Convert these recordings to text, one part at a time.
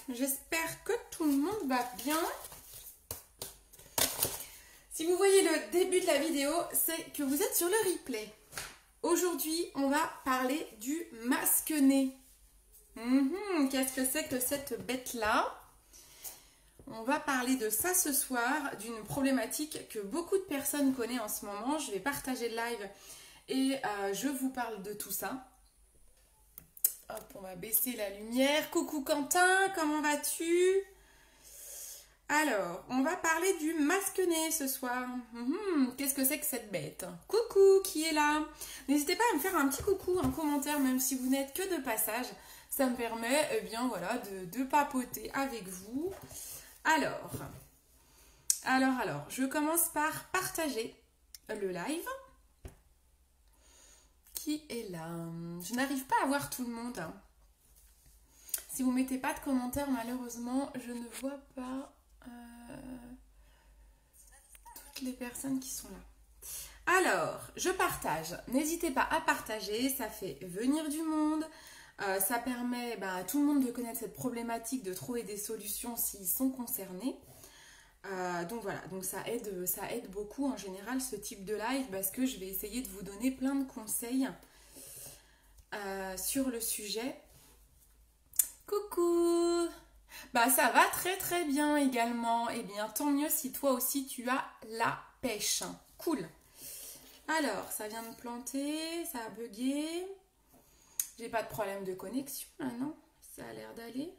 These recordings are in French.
j'espère que tout le monde va bien. Si vous voyez le début de la vidéo, c'est que vous êtes sur le replay. Aujourd'hui, on va parler du masque-nez. Qu'est-ce que c'est que cette bête-là? On va parler de ça ce soir, d'une problématique que beaucoup de personnes connaissent en ce moment. Je vais partager le live et je vous parle de tout ça. Hop, on va baisser la lumière. Coucou Quentin, comment vas-tu? Alors, on va parler du masque-nez ce soir. Qu'est-ce que c'est que cette bête? Coucou, qui est là? N'hésitez pas à me faire un petit coucou, un commentaire, même si vous n'êtes que de passage. Ça me permet, eh bien, voilà, de papoter avec vous. Alors, je commence par partager le live. Qui est là? Je n'arrive pas à voir tout le monde. Si vous ne mettez pas de commentaires, malheureusement, je ne vois pas toutes les personnes qui sont là. Alors, je partage. N'hésitez pas à partager, ça fait venir du monde. Ça permet à tout le monde de connaître cette problématique, de trouver des solutions s'ils sont concernés. Donc voilà, donc ça aide beaucoup en général ce type de live parce que je vais essayer de vous donner plein de conseils sur le sujet. Coucou! Ça va très très bien également. Eh bien, tant mieux si toi aussi tu as la pêche. Cool! Alors, ça vient de planter, ça a bugué. J'ai pas de problème de connexion là, non? Ça a l'air d'aller.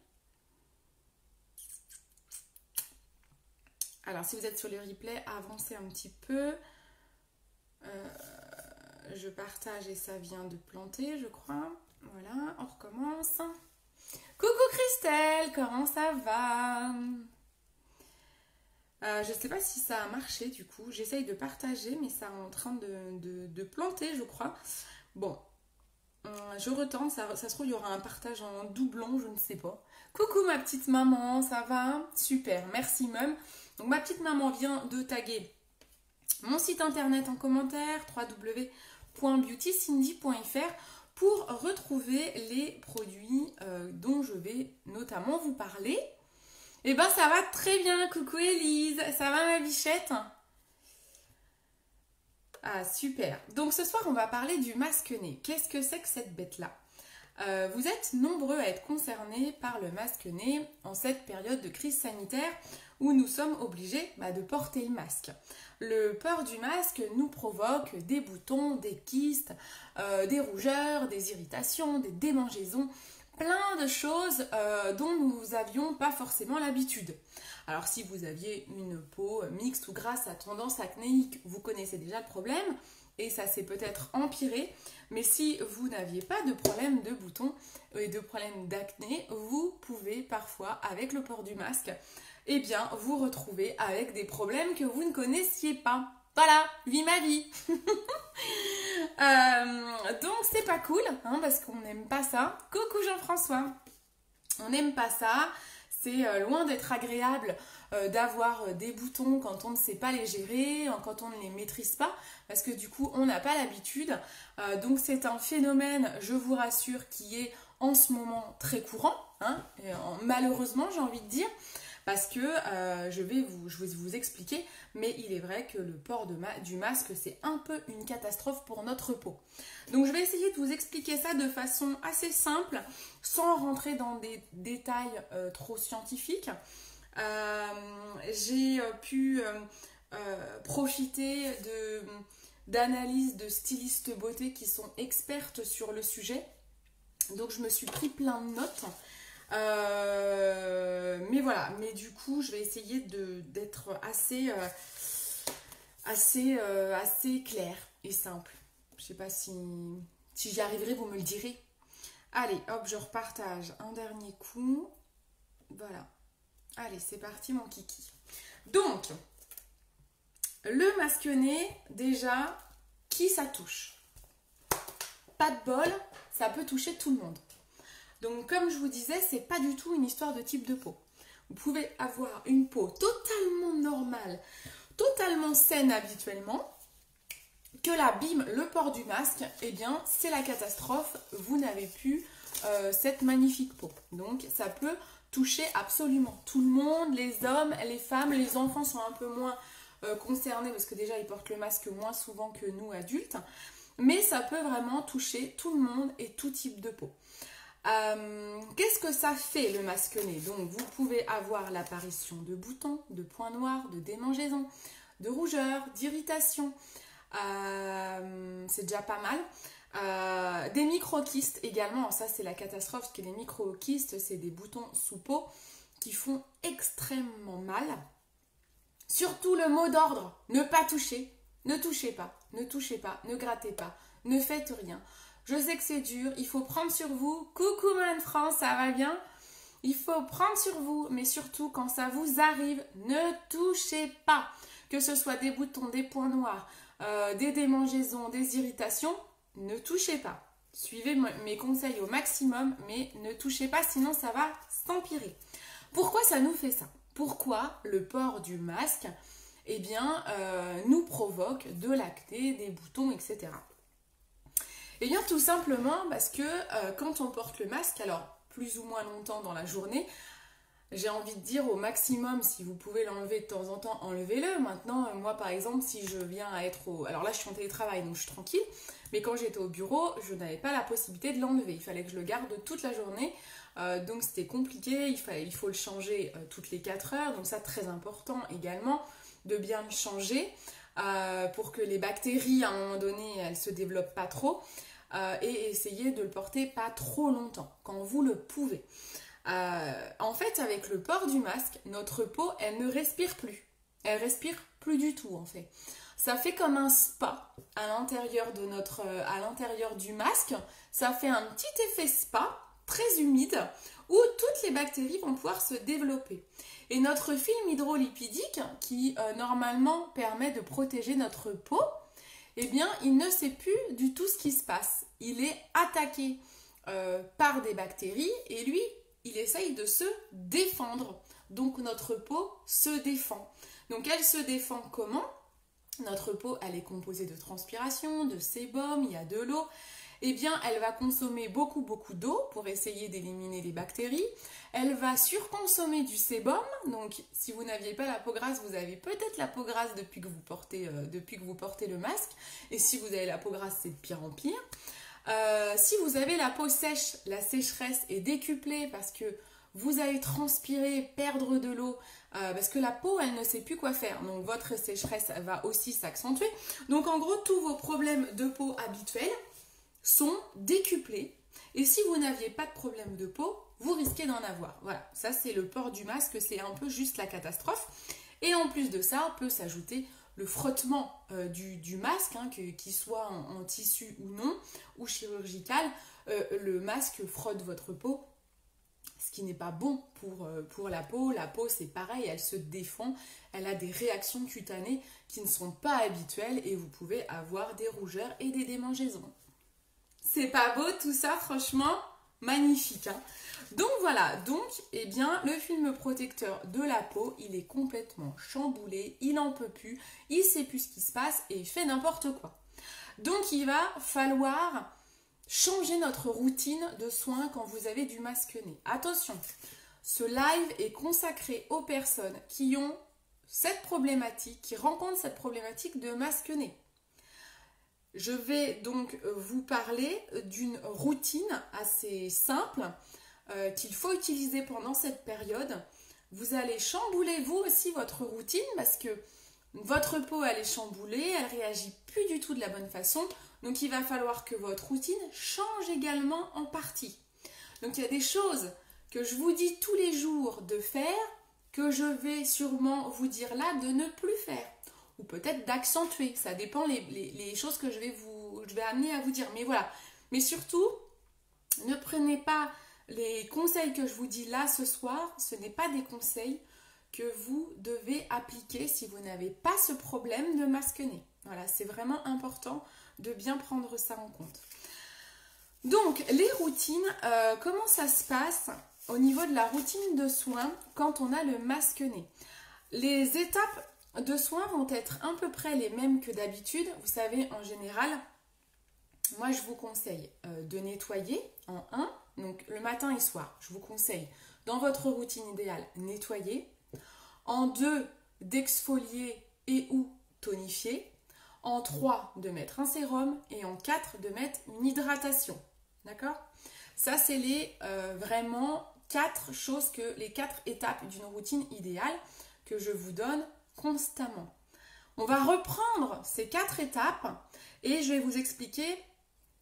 Alors, si vous êtes sur le replay, avancez un petit peu. Je partage et ça vient de planter, je crois. Voilà, on recommence. Coucou Christelle, comment ça va? Je sais pas si ça a marché du coup. J'essaye de partager, mais ça est en train de planter, je crois. Bon, je retente. Ça se trouve, il y aura un partage en doublon, je ne sais pas. Coucou ma petite maman, ça va? Super, merci Mum. Donc ma petite maman vient de taguer mon site internet en commentaire, www.beautycindy.fr, pour retrouver les produits dont je vais notamment vous parler. Eh ben ça va très bien, coucou Elise, ça va ma bichette? Ah super, donc ce soir on va parler du masque-nez. Qu'est-ce que c'est que cette bête-là? Vous êtes nombreux à être concernés par le masque-nez en cette période de crise sanitaire où nous sommes obligés de porter le masque. Le port du masque nous provoque des boutons, des kystes, des rougeurs, des irritations, des démangeaisons, plein de choses dont nous n'avions pas forcément l'habitude. Alors si vous aviez une peau mixte ou grasse à tendance acnéique, vous connaissez déjà le problème et ça s'est peut-être empiré. Mais si vous n'aviez pas de problème de boutons et de problème d'acné, vous pouvez parfois, avec le port du masque, eh bien, vous retrouver avec des problèmes que vous ne connaissiez pas. Voilà, vis ma vie. Donc, c'est pas cool, parce qu'on n'aime pas ça. Coucou Jean-François. On n'aime pas ça. C'est loin d'être agréable d'avoir des boutons quand on ne sait pas les gérer, quand on ne les maîtrise pas, parce que du coup, on n'a pas l'habitude. Donc, c'est un phénomène, je vous rassure, qui est en ce moment très courant, malheureusement, j'ai envie de dire. Parce que je vais vous expliquer, mais il est vrai que le port du masque, c'est un peu une catastrophe pour notre peau. Donc je vais essayer de vous expliquer ça de façon assez simple, sans rentrer dans des détails trop scientifiques. J'ai pu profiter d'analyses de stylistes beauté qui sont expertes sur le sujet. Donc je me suis pris plein de notes. Mais voilà, mais du coup je vais essayer d'être assez claire et simple. Je sais pas si j'y arriverai, vous me le direz. Allez, hop, je repartage un dernier coup. Voilà. Allez, c'est parti mon kiki. Donc, le masque-nez, déjà, qui ça touche? Pas de bol, ça peut toucher tout le monde. Donc comme je vous disais, c'est pas du tout une histoire de type de peau. Vous pouvez avoir une peau totalement normale, totalement saine habituellement, que là, bim, le port du masque, eh bien, c'est la catastrophe. Vous n'avez plus cette magnifique peau. Donc ça peut toucher absolument tout le monde, les hommes, les femmes, les enfants sont un peu moins concernés parce que déjà ils portent le masque moins souvent que nous adultes, mais ça peut vraiment toucher tout le monde et tout type de peau. Qu'est-ce que ça fait le masque-nez? Donc vous pouvez avoir l'apparition de boutons, de points noirs, de démangeaisons, de rougeurs, d'irritations, c'est déjà pas mal. Des micro-kystes également, ça c'est la catastrophe, parce que les micro-kystes c'est des boutons sous peau qui font extrêmement mal. Surtout le mot d'ordre, ne pas toucher, ne touchez pas, ne touchez pas, ne grattez pas, ne faites rien. Je sais que c'est dur, il faut prendre sur vous. Coucou Man France, ça va bien? Il faut prendre sur vous, mais surtout quand ça vous arrive, ne touchez pas. Que ce soit des boutons, des points noirs, des démangeaisons, des irritations, ne touchez pas. Suivez mes conseils au maximum, mais ne touchez pas, sinon ça va s'empirer. Pourquoi ça nous fait ça? Pourquoi le port du masque nous provoque de l'acné, des boutons, etc. Eh bien tout simplement parce que quand on porte le masque, alors plus ou moins longtemps dans la journée, j'ai envie de dire au maximum, si vous pouvez l'enlever de temps en temps, enlevez-le. Maintenant, moi par exemple, si je viens à être au... Alors là je suis en télétravail donc je suis tranquille, mais quand j'étais au bureau, je n'avais pas la possibilité de l'enlever. Il fallait que je le garde toute la journée, donc c'était compliqué, il faut le changer toutes les 4 heures, donc ça très important également de bien le changer pour que les bactéries à un moment donné, elles se développent pas trop. Et essayez de le porter pas trop longtemps, quand vous le pouvez. En fait, avec le port du masque, notre peau, elle ne respire plus. Elle respire plus du tout, en fait. Ça fait comme un spa à l'intérieur du masque. Ça fait un petit effet spa, très humide, où toutes les bactéries vont pouvoir se développer. Et notre film hydrolipidique, qui normalement permet de protéger notre peau, eh bien, il ne sait plus du tout ce qui se passe. Il est attaqué par des bactéries et lui, il essaye de se défendre. Donc, notre peau se défend. Donc, elle se défend comment? Notre peau, elle est composée de transpiration, de sébum, il y a de l'eau. Eh bien, elle va consommer beaucoup d'eau pour essayer d'éliminer les bactéries. Elle va surconsommer du sébum. Donc, si vous n'aviez pas la peau grasse, vous avez peut-être la peau grasse depuis que vous portez le masque. Et si vous avez la peau grasse, c'est de pire en pire. Si vous avez la peau sèche, la sécheresse est décuplée parce que vous allez transpirer, perdre de l'eau, parce que la peau, elle ne sait plus quoi faire. Donc, votre sécheresse va aussi s'accentuer. Donc, en gros, tous vos problèmes de peau habituels sont décuplés. Et si vous n'aviez pas de problème de peau, vous risquez d'en avoir. Voilà, ça c'est le port du masque, c'est un peu juste la catastrophe. Et en plus de ça, peut s'ajouter le frottement du masque, qu'il soit en tissu ou non, ou chirurgical. Le masque frotte votre peau, ce qui n'est pas bon pour la peau. La peau, c'est pareil, elle se défend, elle a des réactions cutanées qui ne sont pas habituelles et vous pouvez avoir des rougeurs et des démangeaisons. C'est pas beau tout ça, franchement, magnifique. Donc voilà, le film protecteur de la peau, il est complètement chamboulé, il n'en peut plus, il sait plus ce qui se passe et il fait n'importe quoi. Donc il va falloir changer notre routine de soins quand vous avez du masque-nez. Attention, ce live est consacré aux personnes qui ont cette problématique, qui rencontrent cette problématique de masque-nez. Je vais donc vous parler d'une routine assez simple qu'il faut utiliser pendant cette période. Vous allez chambouler vous aussi votre routine parce que votre peau elle est chamboulée, elle réagit plus du tout de la bonne façon. Donc il va falloir que votre routine change également en partie. Donc il y a des choses que je vous dis tous les jours de faire que je vais sûrement vous dire là de ne plus faire. Ou peut-être d'accentuer, ça dépend les choses que je vais amener à vous dire. Mais voilà, mais surtout, ne prenez pas les conseils que je vous dis là ce soir, ce n'est pas des conseils que vous devez appliquer si vous n'avez pas ce problème de masque-nez. Voilà, c'est vraiment important de bien prendre ça en compte. Donc, les routines, comment ça se passe au niveau de la routine de soins quand on a le masque-nez? Les étapes de soins vont être à peu près les mêmes que d'habitude. Vous savez, en général, moi je vous conseille de nettoyer en 1, donc le matin et soir, je vous conseille dans votre routine idéale, nettoyer. En 2, d'exfolier et ou tonifier. En 3, de mettre un sérum. Et en 4, de mettre une hydratation. D'accord? Ça, c'est vraiment 4 choses, les 4 étapes d'une routine idéale que je vous donne constamment. On va reprendre ces 4 étapes et je vais vous expliquer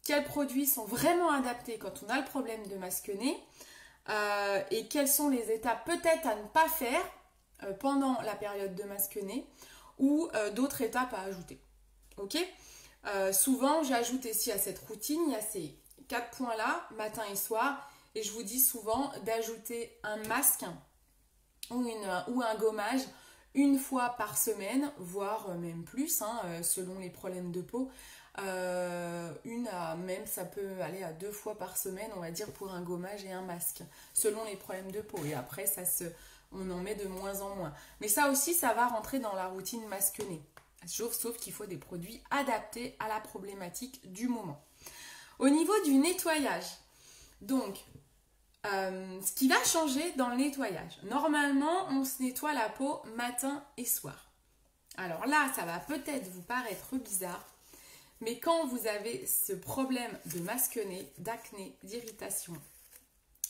quels produits sont vraiment adaptés quand on a le problème de masque-nez et quelles sont les étapes peut-être à ne pas faire pendant la période de masque-nez ou d'autres étapes à ajouter. Ok? Souvent, j'ajoute ici à cette routine, il y a ces 4 points-là, matin et soir, et je vous dis souvent d'ajouter un masque ou un gommage une fois par semaine, voire même plus, selon les problèmes de peau. Même ça peut aller à 2 fois par semaine, on va dire, pour un gommage et un masque, selon les problèmes de peau. Et après, on en met de moins en moins. Mais ça aussi, ça va rentrer dans la routine masque-nez. Sauf qu'il faut des produits adaptés à la problématique du moment. Au niveau du nettoyage, donc, ce qui va changer dans le nettoyage. Normalement, on se nettoie la peau matin et soir. Alors là, ça va peut-être vous paraître bizarre, mais quand vous avez ce problème de masque-nez, d'acné, d'irritation,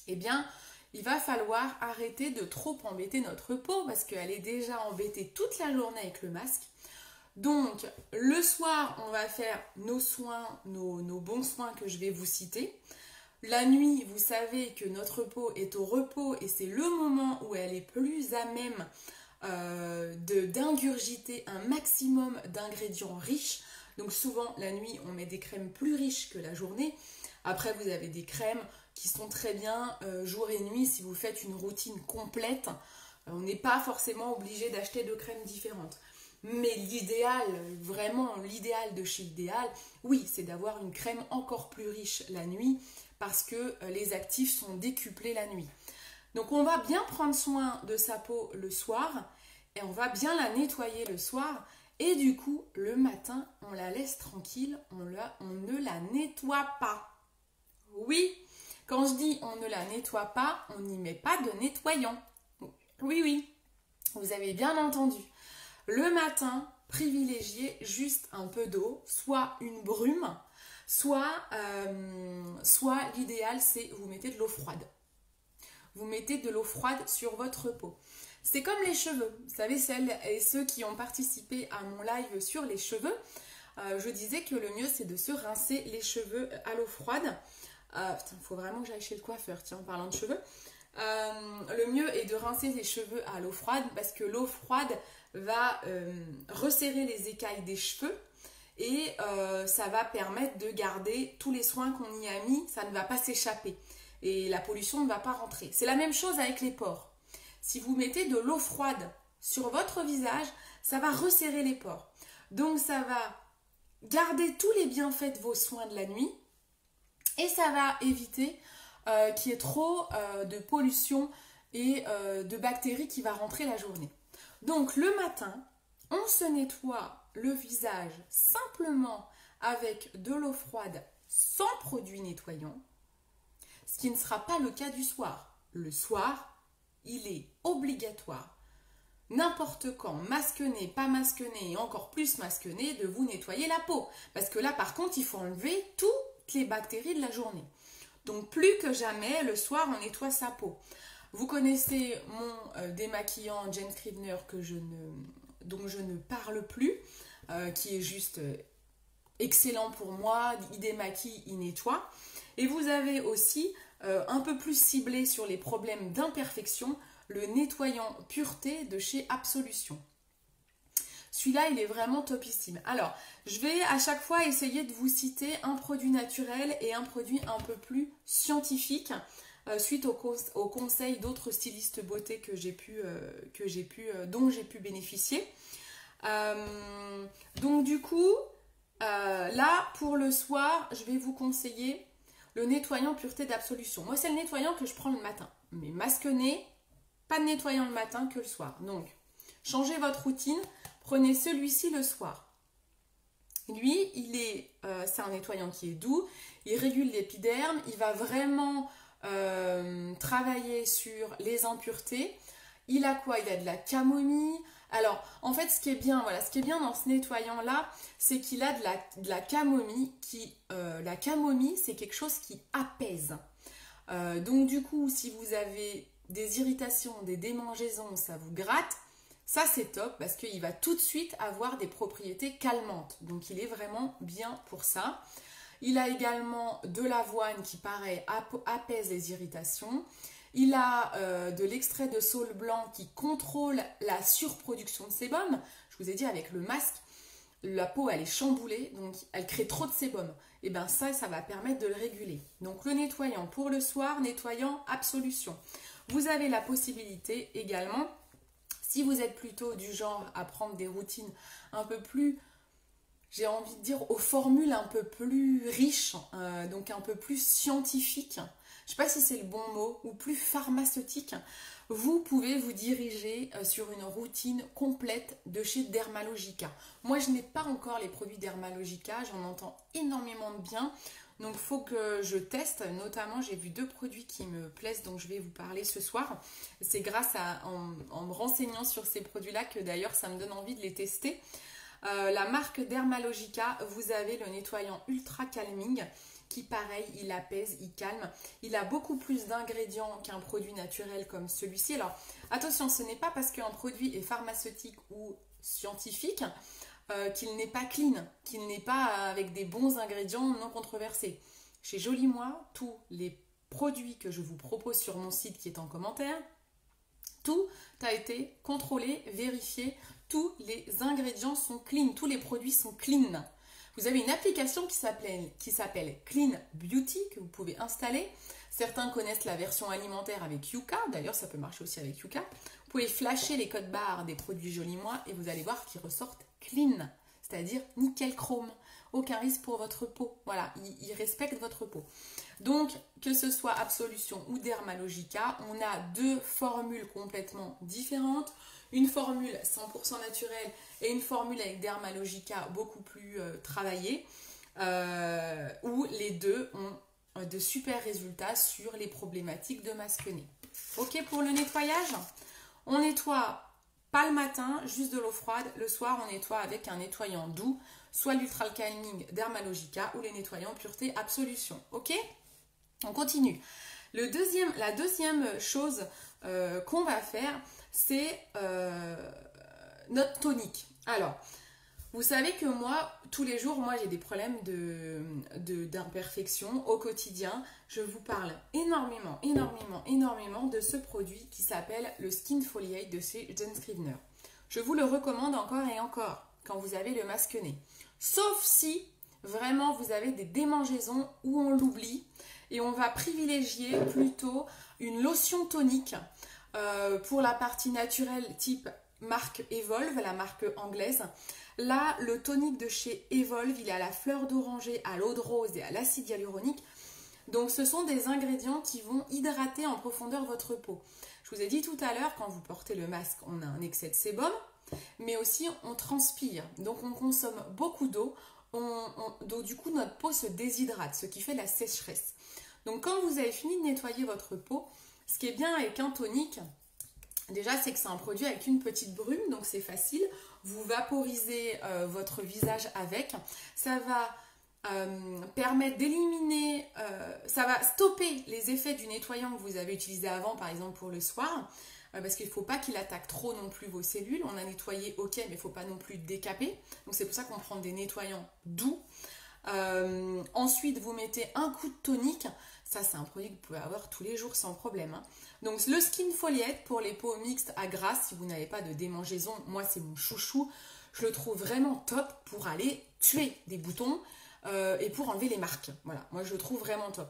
eh bien, il va falloir arrêter de trop embêter notre peau parce qu'elle est déjà embêtée toute la journée avec le masque. Donc, le soir, on va faire nos soins, nos bons soins que je vais vous citer. La nuit, vous savez que notre peau est au repos et c'est le moment où elle est plus à même d'ingurgiter un maximum d'ingrédients riches. Donc souvent, la nuit, on met des crèmes plus riches que la journée. Après, vous avez des crèmes qui sont très bien jour et nuit si vous faites une routine complète. On n'est pas forcément obligé d'acheter 2 crèmes différentes. Mais l'idéal, vraiment l'idéal de chez Idéal, oui, c'est d'avoir une crème encore plus riche la nuit parce que les actifs sont décuplés la nuit. Donc on va bien prendre soin de sa peau le soir et on va bien la nettoyer le soir et du coup le matin on la laisse tranquille, on ne la nettoie pas. Oui, quand je dis on ne la nettoie pas, on n'y met pas de nettoyant. Oui, vous avez bien entendu. Le matin, privilégiez juste un peu d'eau, soit une brume, soit l'idéal c'est vous mettez de l'eau froide. Vous mettez de l'eau froide sur votre peau. C'est comme les cheveux. Vous savez, celles et ceux qui ont participé à mon live sur les cheveux, je disais que le mieux c'est de se rincer les cheveux à l'eau froide. Il faut vraiment que j'aille chez le coiffeur, tiens, en parlant de cheveux. Le mieux est de rincer les cheveux à l'eau froide parce que l'eau froide va resserrer les écailles des cheveux et ça va permettre de garder tous les soins qu'on y a mis, ça ne va pas s'échapper et la pollution ne va pas rentrer. C'est la même chose avec les pores. Si vous mettez de l'eau froide sur votre visage, ça va resserrer les pores. Donc ça va garder tous les bienfaits de vos soins de la nuit et ça va éviter qu'il y ait trop de pollution et de bactéries qui va rentrer la journée. Donc le matin, on se nettoie le visage simplement avec de l'eau froide sans produit nettoyant, ce qui ne sera pas le cas du soir. Le soir, il est obligatoire, n'importe quand, masque-nez, pas masque-nez et encore plus masque-nez, de vous nettoyer la peau. Parce que là, par contre, il faut enlever toutes les bactéries de la journée. Donc plus que jamais, le soir, on nettoie sa peau. Vous connaissez mon démaquillant Jane Scrivener dont je ne parle plus, qui est juste excellent pour moi, il démaquille, il nettoie. Et vous avez aussi, un peu plus ciblé sur les problèmes d'imperfection, le nettoyant pureté de chez Absolution. Celui-là, il est vraiment topissime. Alors, je vais à chaque fois essayer de vous citer un produit naturel et un produit un peu plus scientifique, suite aux conseils d'autres stylistes beauté dont j'ai pu bénéficier. Donc du coup, là, pour le soir, je vais vous conseiller le nettoyant pureté d'Absolution. Moi, c'est le nettoyant que je prends le matin. Mais masque-nez, pas de nettoyant le matin que le soir. Donc, changez votre routine, prenez celui-ci le soir. Lui, c'est un nettoyant qui est doux, il régule l'épiderme, il va vraiment travailler sur les impuretés. Il a quoi? Il a de la camomille. Alors, en fait, ce qui est bien, voilà, ce qui est bien dans ce nettoyant-là, c'est qu'il a de la camomille la camomille, c'est quelque chose qui apaise. Donc, du coup, si vous avez des irritations, des démangeaisons, ça vous gratte, ça c'est top parce qu'il va tout de suite avoir des propriétés calmantes. Donc, il est vraiment bien pour ça. Il a également de l'avoine qui, pareil, apaise les irritations. Il a de l'extrait de saule blanc qui contrôle la surproduction de sébum. Je vous ai dit, avec le masque, la peau, elle est chamboulée, donc elle crée trop de sébum. Et bien ça va permettre de le réguler. Donc le nettoyant pour le soir, nettoyant Absolution. Vous avez la possibilité également, si vous êtes plutôt du genre à prendre des routines un peu plus, j'ai envie de dire, aux formules un peu plus riches, donc un peu plus scientifiques, je ne sais pas si c'est le bon mot, ou plus pharmaceutique, vous pouvez vous diriger sur une routine complète de chez Dermalogica. Moi, je n'ai pas encore les produits Dermalogica, j'en entends énormément de bien, donc il faut que je teste. Notamment, j'ai vu 2 produits qui me plaisent, dont je vais vous parler ce soir. C'est grâce en me renseignant sur ces produits-là que d'ailleurs ça me donne envie de les tester. La marque Dermalogica, vous avez le nettoyant Ultra Calming qui, pareil, il apaise, il calme. Il a beaucoup plus d'ingrédients qu'un produit naturel comme celui-ci. Alors, attention, ce n'est pas parce qu'un produit est pharmaceutique ou scientifique qu'il n'est pas clean, qu'il n'est pas avec des bons ingrédients non controversés. Chez Joli Moi, tous les produits que je vous propose sur mon site qui est en commentaire, tout a été contrôlé, vérifié. Tous les ingrédients sont clean, tous les produits sont clean. Vous avez une application qui s'appelle Clean Beauty que vous pouvez installer. Certains connaissent la version alimentaire avec Yuka. D'ailleurs, ça peut marcher aussi avec Yuka. Vous pouvez flasher les codes barres des produits Joli Moi et vous allez voir qu'ils ressortent clean, c'est-à-dire nickel chrome. Aucun risque pour votre peau. Voilà, ils respectent votre peau. Donc, que ce soit Absolution ou Dermalogica, on a 2 formules complètement différentes. Une formule 100% naturelle et une formule avec Dermalogica beaucoup plus travaillée, où les 2 ont de super résultats sur les problématiques de masque-nez. Ok pour le nettoyage? On nettoie pas le matin, juste de l'eau froide. Le soir, on nettoie avec un nettoyant doux, soit l'Ultra Calming Dermalogica ou les nettoyants Pureté Absolution. Ok? On continue. La deuxième chose qu'on va faire, c'est notre tonique. Alors, vous savez que moi, tous les jours, j'ai des problèmes d'imperfection au quotidien. Je vous parle énormément de ce produit qui s'appelle le Skin Foliate de chez John Scrivener. Je vous le recommande encore et encore quand vous avez le masque-nez. Sauf si, vraiment, vous avez des démangeaisons où on l'oublie et on va privilégier plutôt une lotion tonique pour la partie naturelle type marque Evolve, la marque anglaise. Là, le tonique de chez Evolve, il est à la fleur d'oranger, à l'eau de rose et à l'acide hyaluronique. Donc, ce sont des ingrédients qui vont hydrater en profondeur votre peau. Je vous ai dit tout à l'heure, quand vous portez le masque, on a un excès de sébum, mais aussi on transpire. Donc, on consomme beaucoup d'eau. Donc, du coup, notre peau se déshydrate, ce qui fait la sécheresse. Donc, quand vous avez fini de nettoyer votre peau, ce qui est bien avec un tonique, déjà, c'est que c'est un produit avec une petite brume, donc c'est facile. Vous vaporisez votre visage avec. Ça va permettre d'éliminer, ça va stopper les effets du nettoyant que vous avez utilisé avant, par exemple pour le soir, parce qu'il ne faut pas qu'il attaque trop non plus vos cellules. On a nettoyé, ok, mais il ne faut pas non plus décaper. Donc c'est pour ça qu'on prend des nettoyants doux. Ensuite, vous mettez un coup de tonique. Ça, c'est un produit que vous pouvez avoir tous les jours sans problème. Hein. Donc, le Skin Foliate pour les peaux mixtes à grasse, si vous n'avez pas de démangeaison, moi, c'est mon chouchou. Je le trouve vraiment top pour aller tuer des boutons et pour enlever les marques. Voilà, moi, je le trouve vraiment top.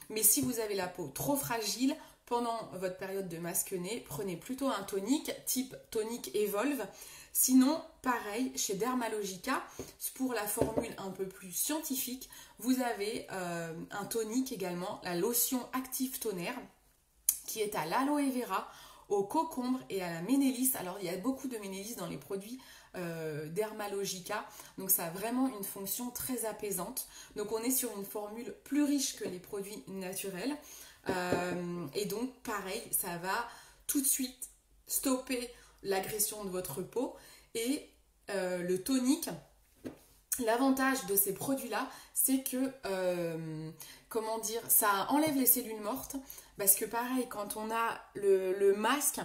Mais si vous avez la peau trop fragile, pendant votre période de masque-nez, prenez plutôt un tonique, type tonique Evolve. Sinon, pareil, chez Dermalogica, pour la formule un peu plus scientifique, vous avez un tonique également, la lotion Active Tonnerre, qui est à l'aloe vera, au cocombre et à la ménélis. Alors, il y a beaucoup de ménélis dans les produits Dermalogica, donc ça a vraiment une fonction très apaisante. Donc, on est sur une formule plus riche que les produits naturels. Et donc, pareil, ça va tout de suite stopper l'agression de votre peau. Et le tonique, l'avantage de ces produits-là, c'est que, comment dire, ça enlève les cellules mortes. Parce que pareil, quand on a le masque,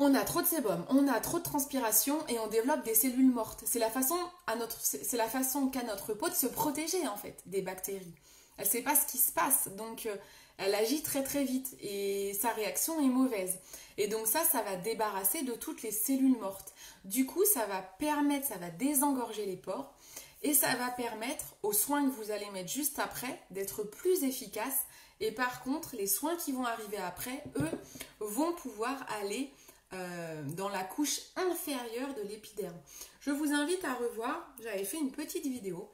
on a trop de sébum, on a trop de transpiration et on développe des cellules mortes. C'est la façon qu'a notre peau de se protéger en fait des bactéries. Elle ne sait pas ce qui se passe, donc elle agit très très vite et sa réaction est mauvaise. Et donc ça va débarrasser de toutes les cellules mortes. Du coup, ça va désengorger les pores et ça va permettre aux soins que vous allez mettre juste après d'être plus efficaces. Et par contre, les soins qui vont arriver après, eux, vont pouvoir aller dans la couche inférieure de l'épiderme. Je vous invite à revoir, j'avais fait une petite vidéo,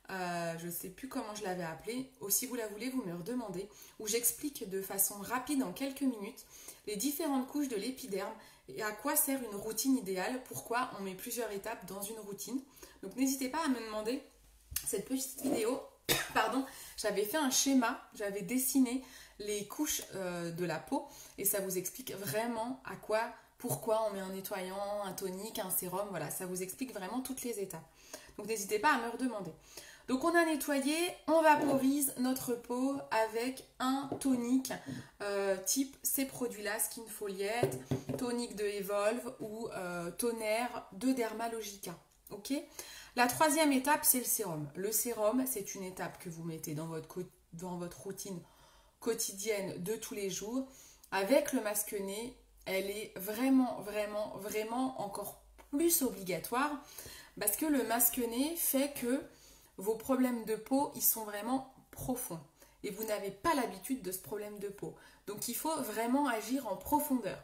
je ne sais plus comment je l'avais appelée, ou si vous la voulez, vous me redemandez, où j'explique de façon rapide, en quelques minutes, les différentes couches de l'épiderme et à quoi sert une routine idéale, pourquoi on met plusieurs étapes dans une routine. Donc n'hésitez pas à me demander cette petite vidéo. Pardon, j'avais fait un schéma, j'avais dessiné les couches de la peau et ça vous explique vraiment pourquoi on met un nettoyant, un tonique, un sérum, voilà, ça vous explique vraiment toutes les étapes. Donc n'hésitez pas à me redemander. Donc on a nettoyé, on vaporise notre peau avec un tonique type ces produits-là, Skin Foliette, tonique de Evolve ou tonnerre de Dermalogica. Ok ? La troisième étape, c'est le sérum. Le sérum, c'est une étape que vous mettez dans votre routine quotidienne de tous les jours. Avec le masque-nez, elle est vraiment, vraiment, vraiment encore plus obligatoire parce que le masque-nez fait que vos problèmes de peau, ils sont vraiment profonds et vous n'avez pas l'habitude de ce problème de peau. Donc, il faut vraiment agir en profondeur.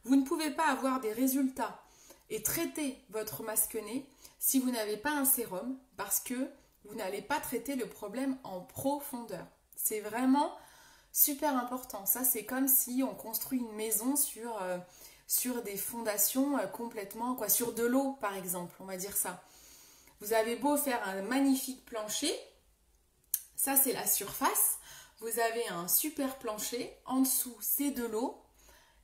Vous ne pouvez pas avoir des résultats et traiter votre masque-nez si vous n'avez pas un sérum parce que vous n'allez pas traiter le problème en profondeur. C'est vraiment super important. Ça, c'est comme si on construit une maison sur des fondations complètement, sur de l'eau par exemple, on va dire ça. Vous avez beau faire un magnifique plancher, ça c'est la surface, vous avez un super plancher, en dessous c'est de l'eau,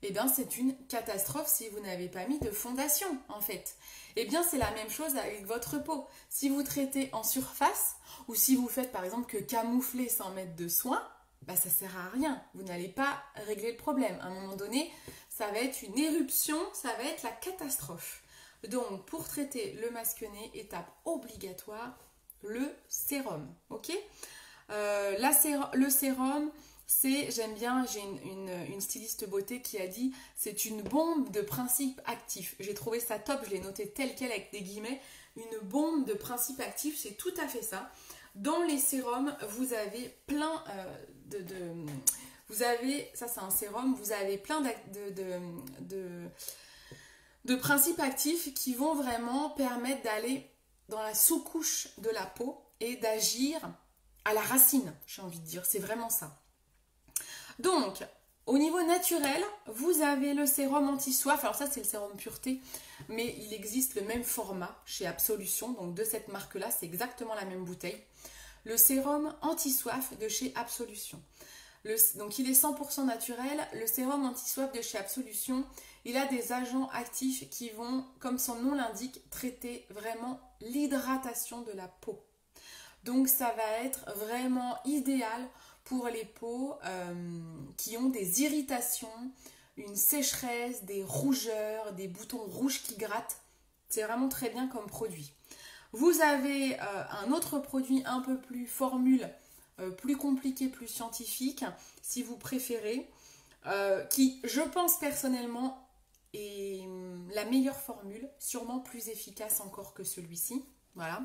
et bien c'est une catastrophe si vous n'avez pas mis de fondation en fait. Et bien c'est la même chose avec votre peau. Si vous traitez en surface, ou si vous faites par exemple que camoufler sans mettre de soin, bah ça sert à rien, vous n'allez pas régler le problème. À un moment donné, ça va être une éruption, ça va être la catastrophe. Donc pour traiter le masque-nez, étape obligatoire, le sérum, ok ? Le sérum, j'aime bien, j'ai une styliste beauté qui a dit, c'est une bombe de principes actifs. J'ai trouvé ça top, je l'ai noté tel quel avec des guillemets, une bombe de principes actifs, c'est tout à fait ça. Dans les sérums, vous avez plein ça c'est un sérum, vous avez plein de principes actifs qui vont vraiment permettre d'aller dans la sous-couche de la peau et d'agir à la racine, j'ai envie de dire, c'est vraiment ça. Donc, au niveau naturel, vous avez le sérum anti-soif, alors ça c'est le sérum pureté, mais il existe le même format chez Absolution, donc de cette marque-là, c'est exactement la même bouteille. Le sérum anti-soif de chez Absolution. Donc il est 100% naturel, le sérum anti-soif de chez Absolution, il a des agents actifs qui vont, comme son nom l'indique, traiter vraiment l'hydratation de la peau. Donc ça va être vraiment idéal pour les peaux qui ont des irritations, une sécheresse, des rougeurs, des boutons rouges qui grattent. C'est vraiment très bien comme produit. Vous avez un autre produit un peu plus formule, plus compliqué, plus scientifique, si vous préférez, qui, je pense personnellement, est la meilleure formule, sûrement plus efficace encore que celui-ci. Voilà.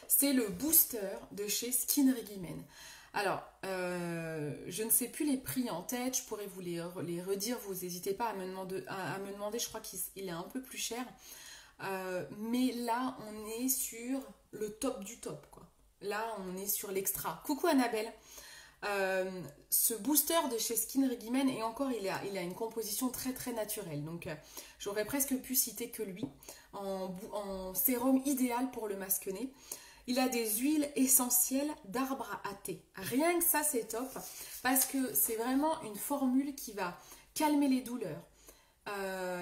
C'est le booster de chez Skin Regimen. Alors, je ne sais plus les prix en tête, je pourrais vous les redire, vous n'hésitez pas à me demander, je crois qu'il est un peu plus cher. Mais là, on est sur le top du top, quoi. Là, on est sur l'extra. Coucou Annabelle. Ce booster de chez Skin Regimen, et encore, il a une composition très très naturelle. Donc, j'aurais presque pu citer que lui en sérum idéal pour le masque-nez. Il a des huiles essentielles d'arbre à thé. Rien que ça, c'est top parce que c'est vraiment une formule qui va calmer les douleurs,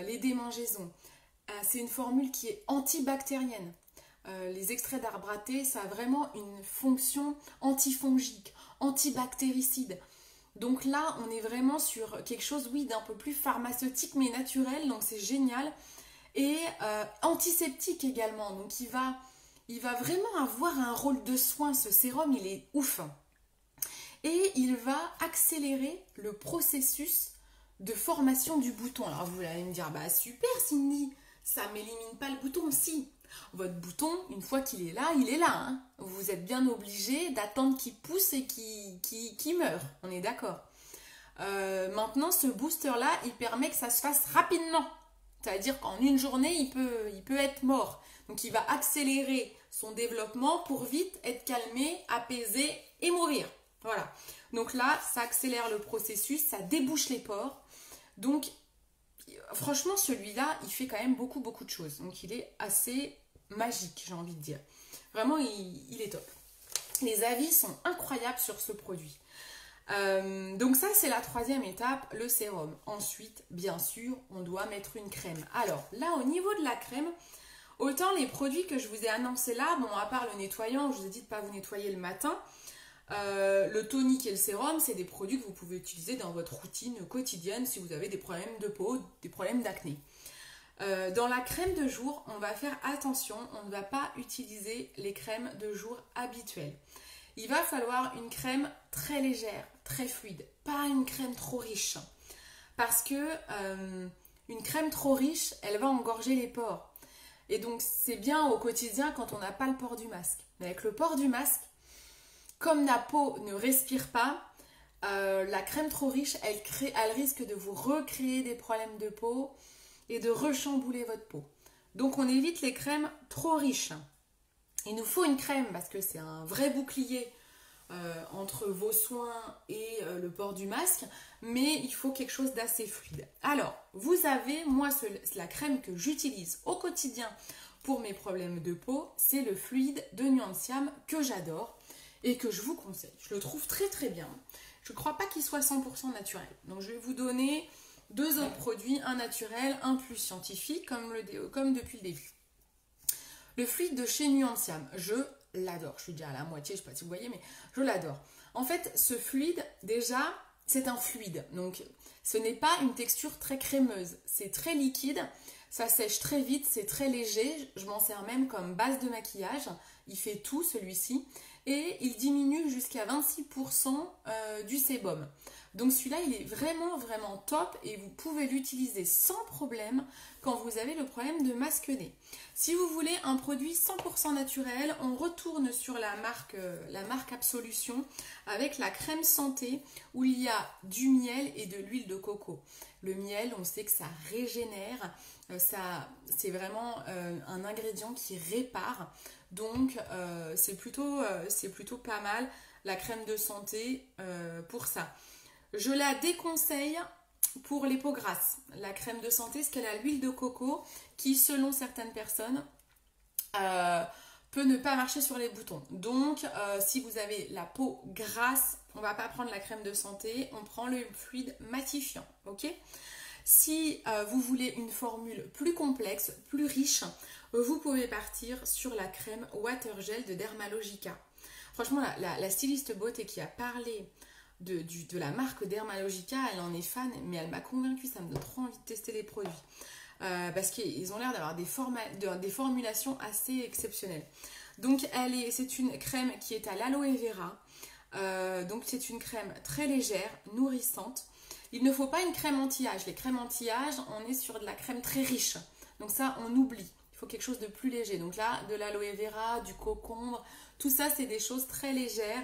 les démangeaisons. C'est une formule qui est antibactérienne. Les extraits d'arbre à thé, ça a vraiment une fonction antifongique, antibactéricide. Donc là, on est vraiment sur quelque chose, oui, d'un peu plus pharmaceutique mais naturel, donc c'est génial. Et antiseptique également, donc il va vraiment avoir un rôle de soin, ce sérum, il est ouf. Et il va accélérer le processus de formation du bouton. Alors vous allez me dire, bah super Cindy, ça m'élimine pas le bouton. Si, votre bouton, une fois qu'il est là, il est là. Hein. Vous êtes bien obligé d'attendre qu'il pousse et qu'il meure. On est d'accord. Maintenant, ce booster-là, il permet que ça se fasse rapidement. C'est-à-dire qu'en une journée, il peut être mort. Donc il va accélérer son développement pour vite être calmé, apaisé et mourir. Voilà. Donc là, ça accélère le processus, ça débouche les pores. Donc, franchement, celui-là, il fait quand même beaucoup, beaucoup de choses. Donc, il est assez magique, j'ai envie de dire. Vraiment, il est top. Les avis sont incroyables sur ce produit. Donc ça, c'est la troisième étape, le sérum. Ensuite, bien sûr, on doit mettre une crème. Alors, là, au niveau de la crème, autant les produits que je vous ai annoncés là, bon, à part le nettoyant, je vous ai dit de ne pas vous nettoyer le matin, le tonique et le sérum, c'est des produits que vous pouvez utiliser dans votre routine quotidienne si vous avez des problèmes de peau, des problèmes d'acné. Dans la crème de jour, on va faire attention, on ne va pas utiliser les crèmes de jour habituelles. Il va falloir une crème très légère, très fluide, pas une crème trop riche. Parce que une crème trop riche, elle va engorger les pores. Et donc c'est bien au quotidien quand on n'a pas le port du masque. Mais avec le port du masque, comme la peau ne respire pas, la crème trop riche, elle risque de vous recréer des problèmes de peau et de rechambouler votre peau. Donc on évite les crèmes trop riches. Il nous faut une crème parce que c'est un vrai bouclier entre vos soins et le port du masque, mais il faut quelque chose d'assez fluide. Alors, vous avez, moi, la crème que j'utilise au quotidien pour mes problèmes de peau, c'est le fluide de Nuanciam que j'adore et que je vous conseille. Je le trouve très très bien. Je ne crois pas qu'il soit 100% naturel. Donc je vais vous donner deux autres produits, un naturel, un plus scientifique, comme depuis le début. Le fluide de chez Nuanciam, je l'adore. Je suis déjà à la moitié, je ne sais pas si vous voyez, mais je l'adore. En fait, ce fluide, déjà, c'est un fluide. Donc, ce n'est pas une texture très crémeuse. C'est très liquide, ça sèche très vite, c'est très léger. Je m'en sers même comme base de maquillage. Il fait tout, celui-ci. Et il diminue jusqu'à 26% du sébum. Donc celui-là, il est vraiment, vraiment top et vous pouvez l'utiliser sans problème quand vous avez le problème de masque-nez. Si vous voulez un produit 100% naturel, on retourne sur la marque Absolution avec la crème santé où il y a du miel et de l'huile de coco. Le miel, on sait que ça régénère, c'est vraiment un ingrédient qui répare. Donc c'est plutôt pas mal la crème de santé pour ça. Je la déconseille pour les peaux grasses. La crème de santé, parce qu'elle a l'huile de coco qui, selon certaines personnes, peut ne pas marcher sur les boutons. Donc, si vous avez la peau grasse, on ne va pas prendre la crème de santé, on prend le fluide matifiant. Ok ? Si vous voulez une formule plus complexe, plus riche, vous pouvez partir sur la crème Water Gel de Dermalogica. Franchement, la styliste beauté qui a parlé de la marque Dermalogica, elle en est fan, mais elle m'a convaincue, ça me donne trop envie de tester les produits. Parce qu'ils ont l'air d'avoir des formulations assez exceptionnelles. Donc, c'est une crème qui est à l'aloe vera. Donc, c'est une crème très légère, nourrissante. Il ne faut pas une crème anti-âge. Les crèmes anti-âge, on est sur de la crème très riche. Donc ça, on oublie. Il faut quelque chose de plus léger. Donc là, de l'aloe vera, du cocombre, tout ça, c'est des choses très légères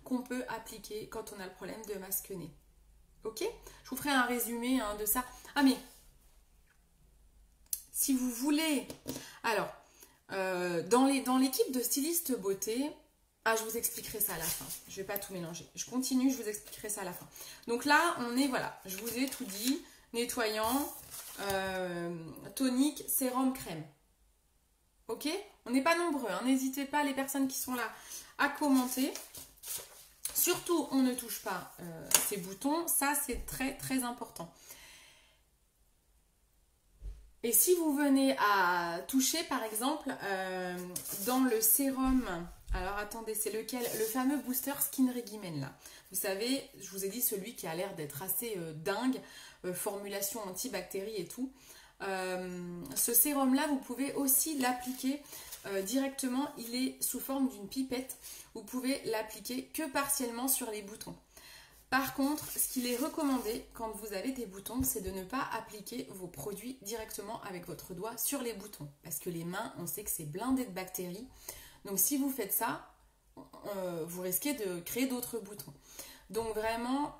qu'on peut appliquer quand on a le problème de masque-nez. Ok ? Je vous ferai un résumé de ça. Ah mais, si vous voulez... Alors, dans l'équipe de stylistes beauté... Ah, je vous expliquerai ça à la fin. Je ne vais pas tout mélanger. Je continue, je vous expliquerai ça à la fin. Donc là, voilà, je vous ai tout dit. Nettoyant, tonique, sérum, crème. Ok? On n'est pas nombreux, hein. N'hésitez pas, les personnes qui sont là, à commenter. Surtout, on ne touche pas ces boutons. Ça, c'est très, très important. Et si vous venez à toucher, par exemple, dans le sérum, alors attendez, c'est lequel? Le fameux booster Skin Regimen, là. Vous savez, je vous ai dit celui qui a l'air d'être assez dingue, formulation antibactérie et tout. Ce sérum-là, vous pouvez aussi l'appliquer directement. Il est sous forme d'une pipette. Vous pouvez l'appliquer que partiellement sur les boutons. Par contre, ce qu'il est recommandé quand vous avez des boutons, c'est de ne pas appliquer vos produits directement avec votre doigt sur les boutons. Parce que les mains, on sait que c'est blindé de bactéries. Donc si vous faites ça, vous risquez de créer d'autres boutons. Donc vraiment,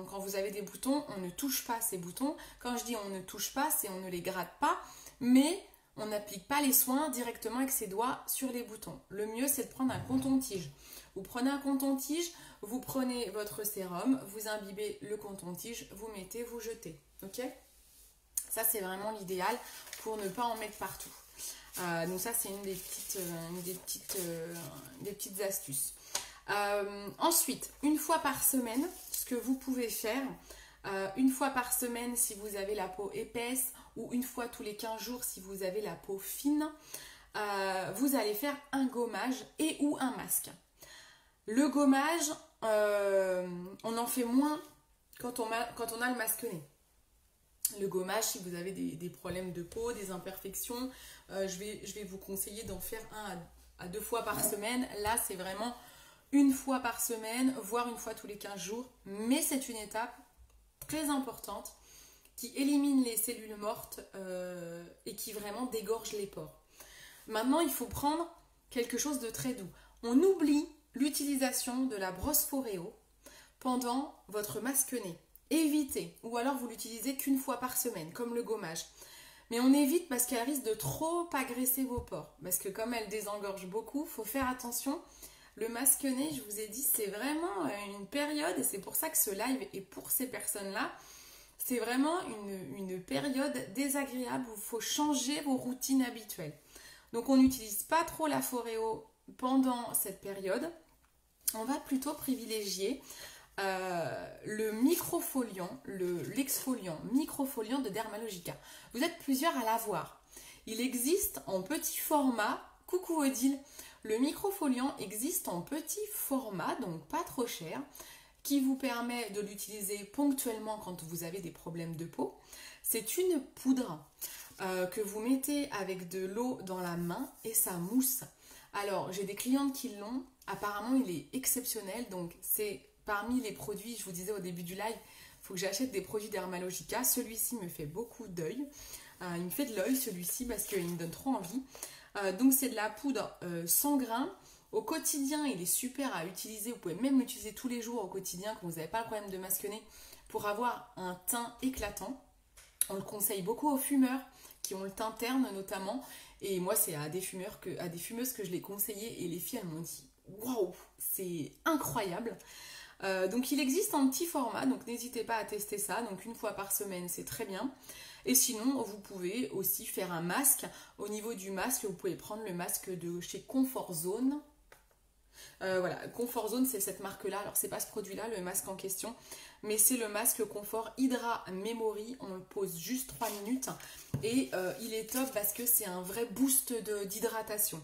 quand vous avez des boutons, on ne touche pas ces boutons. Quand je dis on ne touche pas, c'est on ne les gratte pas, mais on n'applique pas les soins directement avec ses doigts sur les boutons. Le mieux, c'est de prendre un coton-tige. Vous prenez un coton-tige, vous prenez votre sérum, vous imbibez le coton-tige, vous mettez, vous jetez. Ok? Ça, c'est vraiment l'idéal pour ne pas en mettre partout. Donc ça, c'est une des petites astuces. Ensuite, une fois par semaine, ce que vous pouvez faire, une fois par semaine si vous avez la peau épaisse ou une fois tous les 15 jours si vous avez la peau fine, vous allez faire un gommage et ou un masque. Le gommage, on en fait moins quand on a le masque-nez. Le gommage, si vous avez des problèmes de peau, des imperfections, je vais vous conseiller d'en faire 1 à 2 fois par semaine. Là, c'est vraiment une fois par semaine, voire une fois tous les 15 jours. Mais c'est une étape très importante qui élimine les cellules mortes et qui vraiment dégorge les pores. Maintenant, il faut prendre quelque chose de très doux. On oublie l'utilisation de la brosse Foreo pendant votre masque-nez. Évitez, ou alors vous l'utilisez qu'une fois par semaine, comme le gommage. Mais on évite parce qu'elle risque de trop agresser vos pores. Parce que comme elle désengorge beaucoup, il faut faire attention. Le masque-nez, je vous ai dit, c'est vraiment une période, et c'est pour ça que ce live est pour ces personnes-là. C'est vraiment une période désagréable où il faut changer vos routines habituelles. Donc on n'utilise pas trop la Foreo pendant cette période. On va plutôt privilégier le microfoliant, l'exfoliant microfoliant de Dermalogica. Vous êtes plusieurs à l'avoir. Il existe en petit format. Coucou Odile. Le microfoliant existe en petit format, donc pas trop cher, qui vous permet de l'utiliser ponctuellement quand vous avez des problèmes de peau. C'est une poudre que vous mettez avec de l'eau dans la main et ça mousse. Alors, j'ai des clientes qui l'ont. Apparemment, il est exceptionnel. Donc, c'est parmi les produits, je vous disais au début du live, il faut que j'achète des produits Dermalogica. Celui-ci me fait beaucoup d'œil. Il me fait de l'œil, celui-ci, parce qu'il me donne trop envie. Donc, c'est de la poudre sans grains. Au quotidien, il est super à utiliser. Vous pouvez même l'utiliser tous les jours au quotidien quand vous n'avez pas le problème de masque-nez pour avoir un teint éclatant. On le conseille beaucoup aux fumeurs qui ont le teint terne notamment. Et moi, c'est à des fumeuses que je l'ai conseillé et les filles, elles m'ont dit « Waouh, c'est incroyable !» Donc, il existe en petit format, donc n'hésitez pas à tester ça. Donc, une fois par semaine, c'est très bien. Et sinon, vous pouvez aussi faire un masque. Au niveau du masque, vous pouvez prendre le masque de chez Comfort Zone. Voilà, Comfort Zone, c'est cette marque-là. Alors, c'est pas ce produit-là, le masque en question, mais c'est le masque Confort Hydra Memory. On le pose juste 3 minutes et il est top parce que c'est un vrai boost d'hydratation.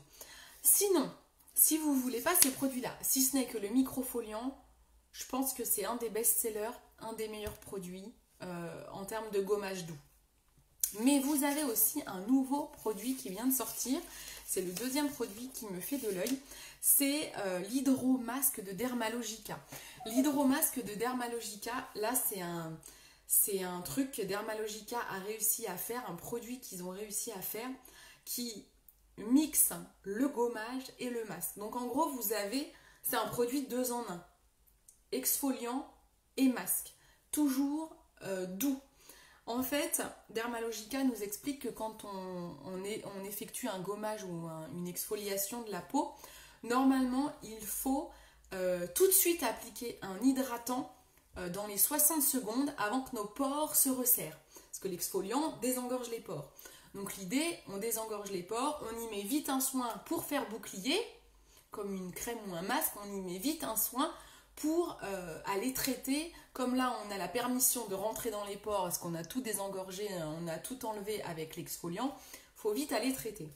Sinon, si vous ne voulez pas ces produits-là, si ce n'est que le microfoliant, je pense que c'est un des best-sellers, un des meilleurs produits en termes de gommage doux. Mais vous avez aussi un nouveau produit qui vient de sortir. C'est le deuxième produit qui me fait de l'œil. C'est l'hydromasque de Dermalogica. L'hydromasque de Dermalogica, là c'est un truc que Dermalogica a réussi à faire, un produit qu'ils ont réussi à faire qui mixe le gommage et le masque. Donc en gros, c'est un produit 2 en 1. Exfoliant et masque. Toujours doux. En fait, Dermalogica nous explique que quand on effectue un gommage ou une exfoliation de la peau, normalement, il faut tout de suite appliquer un hydratant dans les 60 secondes avant que nos pores se resserrent. Parce que l'exfoliant désengorge les pores. Donc l'idée, on désengorge les pores, on y met vite un soin pour faire bouclier, comme une crème ou un masque, on y met vite un soin pour aller traiter. Comme là, on a la permission de rentrer dans les pores parce qu'on a tout désengorgé, on a tout enlevé avec l'exfoliant, il faut vite aller traiter.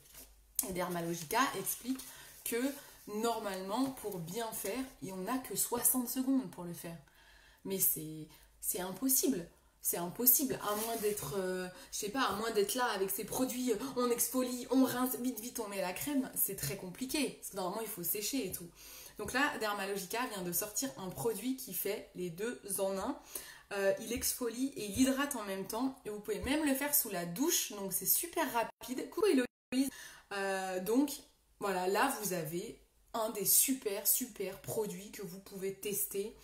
Et Dermalogica explique que normalement, pour bien faire, on n'a que 60 secondes pour le faire. Mais c'est impossible. C'est impossible, à moins d'être, je sais pas, à moins d'être là avec ces produits, on exfolie, on rince, vite, vite, on met la crème, c'est très compliqué, parce que normalement il faut sécher et tout. Donc là, Dermalogica vient de sortir un produit qui fait les deux en un. Il exfolie et il hydrate en même temps, et vous pouvez même le faire sous la douche, donc c'est super rapide. Coucou Héloïse. Donc voilà, là vous avez un des super produits que vous pouvez tester.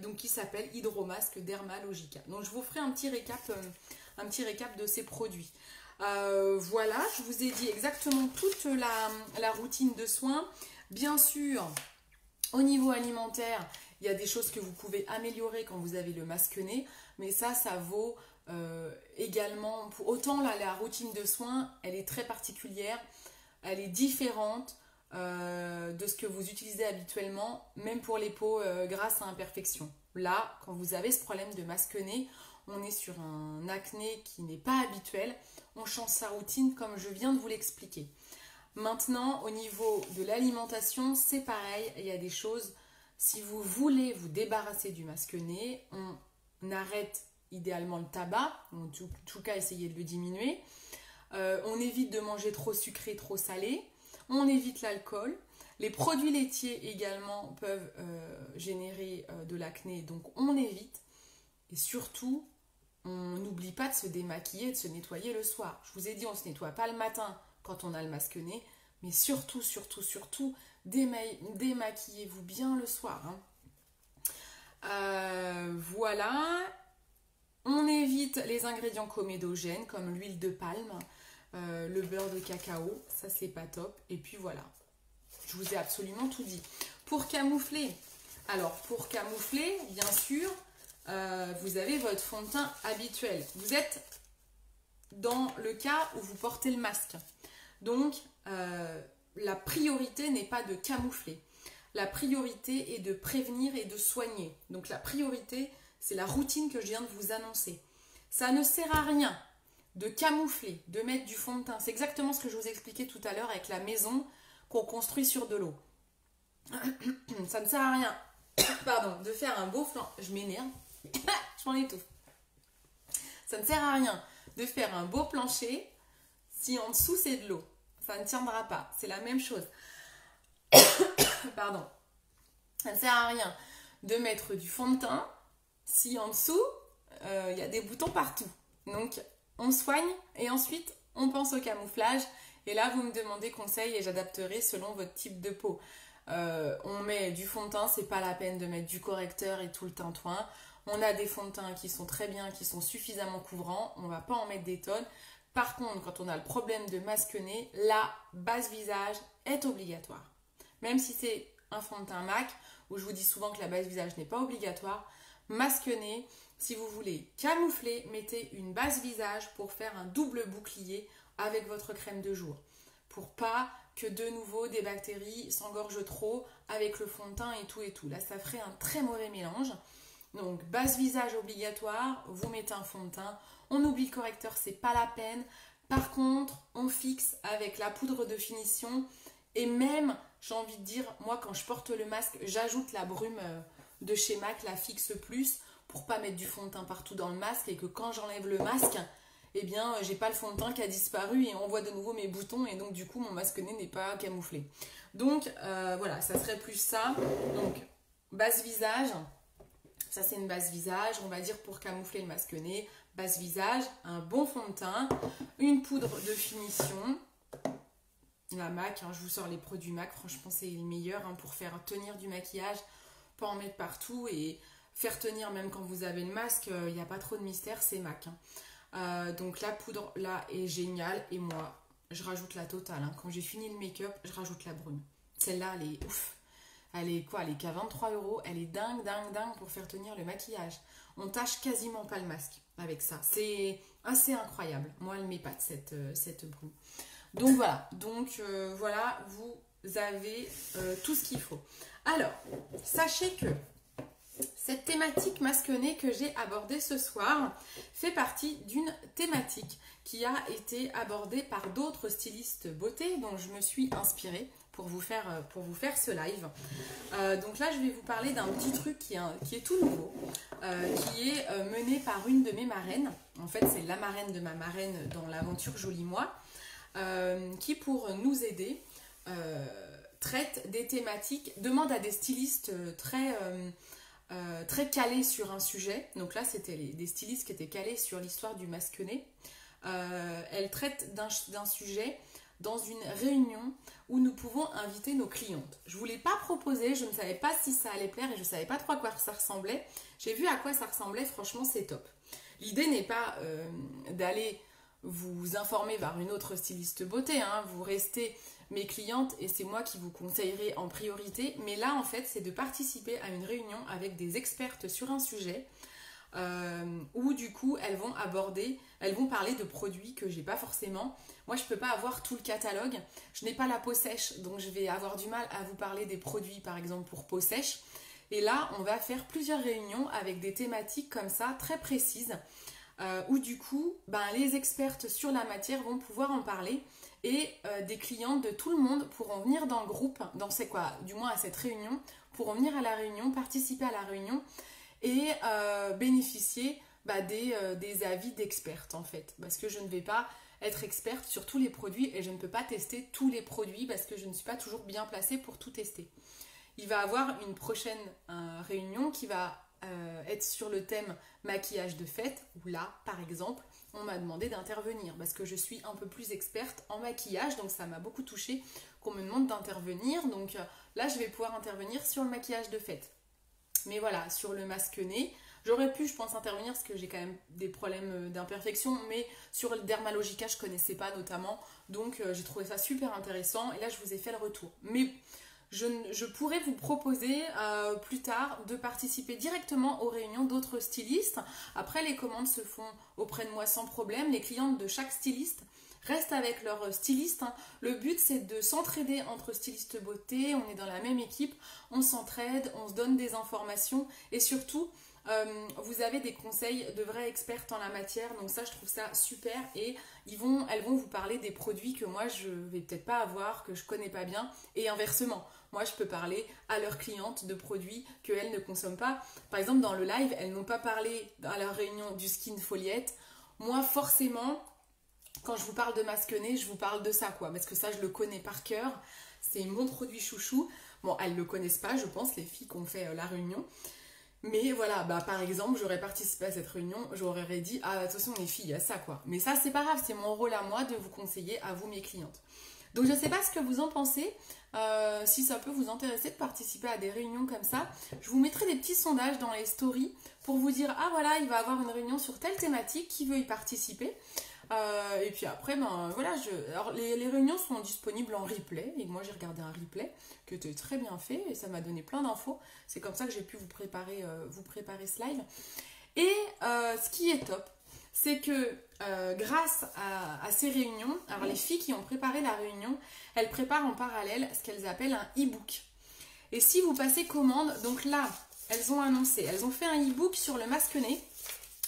Donc qui s'appelle Hydromasque Dermalogica. Donc je vous ferai un petit récap de ces produits. Voilà, je vous ai dit exactement toute la routine de soins. Bien sûr, au niveau alimentaire, il y a des choses que vous pouvez améliorer quand vous avez le masque-nez, mais ça vaut également, autant la routine de soins, elle est très particulière, elle est différente de ce que vous utilisez habituellement, même pour les peaux grasses à imperfection. Là, quand vous avez ce problème de masque-nez, on est sur un acné qui n'est pas habituel, on change sa routine comme je viens de vous l'expliquer. Maintenant, au niveau de l'alimentation, c'est pareil, il y a des choses, si vous voulez vous débarrasser du masque-nez, on arrête idéalement le tabac, en tout cas essayez de le diminuer, on évite de manger trop sucré, trop salé, on évite l'alcool. Les produits laitiers également peuvent générer de l'acné, donc on évite. Et surtout, on n'oublie pas de se démaquiller, de se nettoyer le soir. Je vous ai dit, on ne se nettoie pas le matin quand on a le masque-nez, mais surtout, démaquillez-vous bien le soir. Voilà. On évite les ingrédients comédogènes comme l'huile de palme, le beurre de cacao, ça c'est pas top. Et puis voilà, je vous ai absolument tout dit. Pour camoufler, bien sûr, vous avez votre fond de teint habituel. Vous êtes dans le cas où vous portez le masque. Donc, la priorité n'est pas de camoufler. La priorité est de prévenir et de soigner. Donc, la priorité, c'est la routine que je viens de vous annoncer. Ça ne sert à rien de camoufler, de mettre du fond de teint. C'est exactement ce que je vous expliquais tout à l'heure avec la maison qu'on construit sur de l'eau. Ça ne sert à rien, de faire un beau flanc. Je m'énerve, je m'en étouffe. Ça ne sert à rien de faire un beau plancher si en dessous c'est de l'eau. Ça ne tiendra pas. C'est la même chose. Pardon. Ça ne sert à rien de mettre du fond de teint si en dessous il y a des boutons partout. Donc on soigne et ensuite on pense au camouflage. Et là vous me demandez conseil et j'adapterai selon votre type de peau. On met du fond de teint, c'est pas la peine de mettre du correcteur et tout le tintouin. On a des fonds de teint qui sont très bien, qui sont suffisamment couvrants. On va pas en mettre des tonnes. Par contre, quand on a le problème de masque-nez, la base visage est obligatoire. Même si c'est un fond de teint MAC, où je vous dis souvent que la base visage n'est pas obligatoire, masque-nez, si vous voulez camoufler, mettez une base visage pour faire un double bouclier avec votre crème de jour. Pour pas que de nouveau des bactéries s'engorgent trop avec le fond de teint et tout. Là, ça ferait un très mauvais mélange. Donc, base visage obligatoire, vous mettez un fond de teint. On oublie le correcteur, c'est pas la peine. Par contre, on fixe avec la poudre de finition. Et même, j'ai envie de dire, moi, quand je porte le masque, j'ajoute la brume de chez MAC, la Fixe Plus, pour pas mettre du fond de teint partout dans le masque. Et que quand j'enlève le masque, eh bien, j'ai pas le fond de teint qui a disparu et on voit de nouveau mes boutons. Et donc, du coup, mon masque-nez n'est pas camouflé. Donc, voilà, ça serait plus ça. Donc, base visage. Ça, c'est une base visage, on va dire pour camoufler le masque-nez. Base visage, un bon fond de teint, une poudre de finition. La MAC, je vous sors les produits MAC, franchement, c'est le meilleur pour faire tenir du maquillage, pas en mettre partout et faire tenir même quand vous avez le masque. Il n'y a pas trop de mystère, c'est MAC. Donc, la poudre, là, est géniale. Et moi, je rajoute la totale. Quand j'ai fini le make-up, je rajoute la brume. Celle-là, elle est ouf. Elle est quoi? Elle est qu'à 23 €. Elle est dingue pour faire tenir le maquillage. On tâche quasiment pas le masque. avec ça. C'est assez incroyable. Moi, elle m'épate, cette brume. Donc voilà, vous avez tout ce qu'il faut. Alors, sachez que cette thématique masquenée que j'ai abordée ce soir fait partie d'une thématique qui a été abordée par d'autres stylistes beauté dont je me suis inspirée pour vous faire ce live. Donc là, je vais vous parler d'un petit truc qui est tout nouveau, qui est mené par une de mes marraines. En fait, c'est la marraine de ma marraine dans l'aventure Joli Moi, qui, pour nous aider, traite des thématiques, demande à des stylistes très calés sur un sujet. Donc là, c'était des stylistes qui étaient calés sur l'histoire du masquené. Elle traite d'un sujet dans une réunion où nous pouvons inviter nos clientes. Je ne vous l'ai pas proposé, je ne savais pas si ça allait plaire et je ne savais pas trop à quoi ça ressemblait. J'ai vu à quoi ça ressemblait, franchement c'est top. L'idée n'est pas d'aller vous informer vers une autre styliste beauté, hein. Vous restez mes clientes et c'est moi qui vous conseillerai en priorité. Mais là en fait c'est de participer à une réunion avec des expertes sur un sujet où du coup elles vont parler de produits que j'ai pas forcément. Moi je peux pas avoir tout le catalogue, je n'ai pas la peau sèche, donc je vais avoir du mal à vous parler des produits par exemple pour peau sèche. Et là on va faire plusieurs réunions avec des thématiques comme ça très précises, où du coup les expertes sur la matière vont pouvoir en parler et des clientes de tout le monde pourront venir dans le groupe, du moins à cette réunion, pourront venir à la réunion, participer à la réunion et bénéficier des avis d'expertes en fait, parce que je ne vais pas être experte sur tous les produits et je ne peux pas tester tous les produits parce que je ne suis pas toujours bien placée pour tout tester. Il va y avoir une prochaine réunion qui va être sur le thème maquillage de fête, où là par exemple on m'a demandé d'intervenir parce que je suis un peu plus experte en maquillage, donc ça m'a beaucoup touchée qu'on me demande d'intervenir. Donc là je vais pouvoir intervenir sur le maquillage de fête. Mais voilà, sur le masquené, j'aurais pu, je pense, intervenir parce que j'ai quand même des problèmes d'imperfection, mais sur le Dermalogica, je ne connaissais pas notamment, donc j'ai trouvé ça super intéressant et là, je vous ai fait le retour. Mais je pourrais vous proposer plus tard de participer directement aux réunions d'autres stylistes. Après, les commandes se font auprès de moi sans problème. Les clientes de chaque styliste restent avec leur styliste. Le but, c'est de s'entraider entre stylistes beauté. On est dans la même équipe, on s'entraide, on se donne des informations et surtout, vous avez des conseils de vraies expertes en la matière. Donc ça, je trouve ça super et elles vont vous parler des produits que moi, je vais peut-être pas avoir, que je connais pas bien et inversement. Moi, je peux parler à leurs clientes de produits qu'elles ne consomment pas. Par exemple, dans le live, elles n'ont pas parlé à leur réunion du Skin Foliette. Moi, forcément, quand je vous parle de masquené, je vous parle de ça, quoi. Parce que ça, je le connais par cœur. C'est mon produit chouchou. Bon, elles ne le connaissent pas, je pense, les filles qui ont fait la réunion. Mais voilà, par exemple, j'aurais participé à cette réunion, j'aurais dit, ah, attention les filles, il y a ça, quoi. Mais ça, c'est pas grave, c'est mon rôle à moi de vous conseiller, à vous, mes clientes. Donc, je ne sais pas ce que vous en pensez. Si ça peut vous intéresser de participer à des réunions comme ça, je vous mettrai des petits sondages dans les stories pour vous dire, ah voilà, il va y avoir une réunion sur telle thématique, qui veut y participer. Et puis après, voilà, alors les réunions sont disponibles en replay, et moi j'ai regardé un replay qui était très bien fait, et ça m'a donné plein d'infos. C'est comme ça que j'ai pu vous préparer ce live. Et ce qui est top, c'est que grâce à ces réunions, alors les filles qui ont préparé la réunion, elles préparent en parallèle ce qu'elles appellent un e-book. Et si vous passez commande, donc là, elles ont fait un e-book sur le masquené.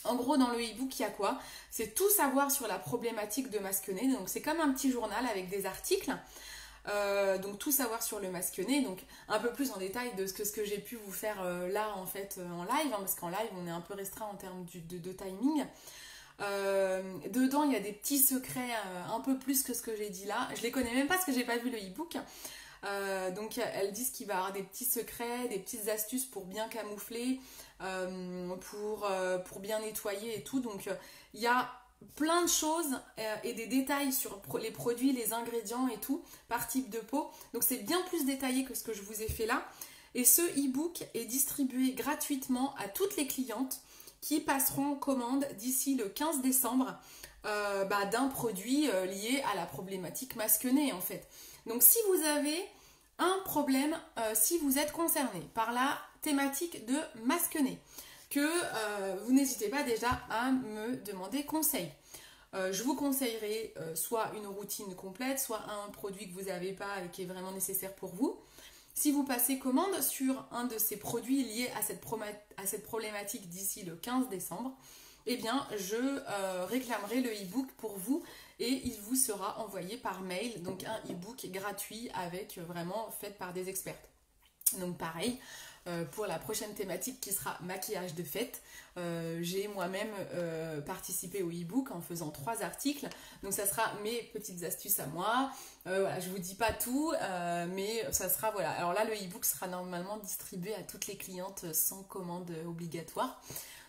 En gros, dans le e-book, il y a quoi? C'est tout savoir sur la problématique de masquené. Donc, c'est comme un petit journal avec des articles. Donc, tout savoir sur le masquené. Donc, un peu plus en détail de ce que j'ai pu vous faire là, en fait, en live. Parce qu'en live, on est un peu restreint en termes de timing. Dedans, il y a des petits secrets un peu plus que ce que j'ai dit là. Je les connais même pas parce que j'ai pas vu le e-book. Donc, elles disent qu'il va y avoir des petits secrets, des petites astuces pour bien camoufler. Pour bien nettoyer et tout. Donc il y a plein de choses et des détails sur les produits, les ingrédients et tout par type de peau. Donc c'est bien plus détaillé que ce que je vous ai fait là. Et ce e-book est distribué gratuitement à toutes les clientes qui passeront commande d'ici le 15 décembre d'un produit lié à la problématique masquenée en fait. Donc si vous avez un problème, si vous êtes concerné par la thématique de masquené, que vous n'hésitez pas déjà à me demander conseil. Je vous conseillerai soit une routine complète, soit un produit que vous n'avez pas et qui est vraiment nécessaire pour vous. Si vous passez commande sur un de ces produits liés à cette problématique d'ici le 15 décembre, eh bien, je réclamerai le e-book pour vous et il vous sera envoyé par mail, donc un e-book gratuit avec vraiment fait par des expertes. Donc pareil, pour la prochaine thématique qui sera maquillage de fête, j'ai moi-même participé au e-book en faisant 3 articles, donc ça sera mes petites astuces à moi. Voilà, je vous dis pas tout, mais ça sera, voilà. Alors là, le e-book sera normalement distribué à toutes les clientes sans commande obligatoire.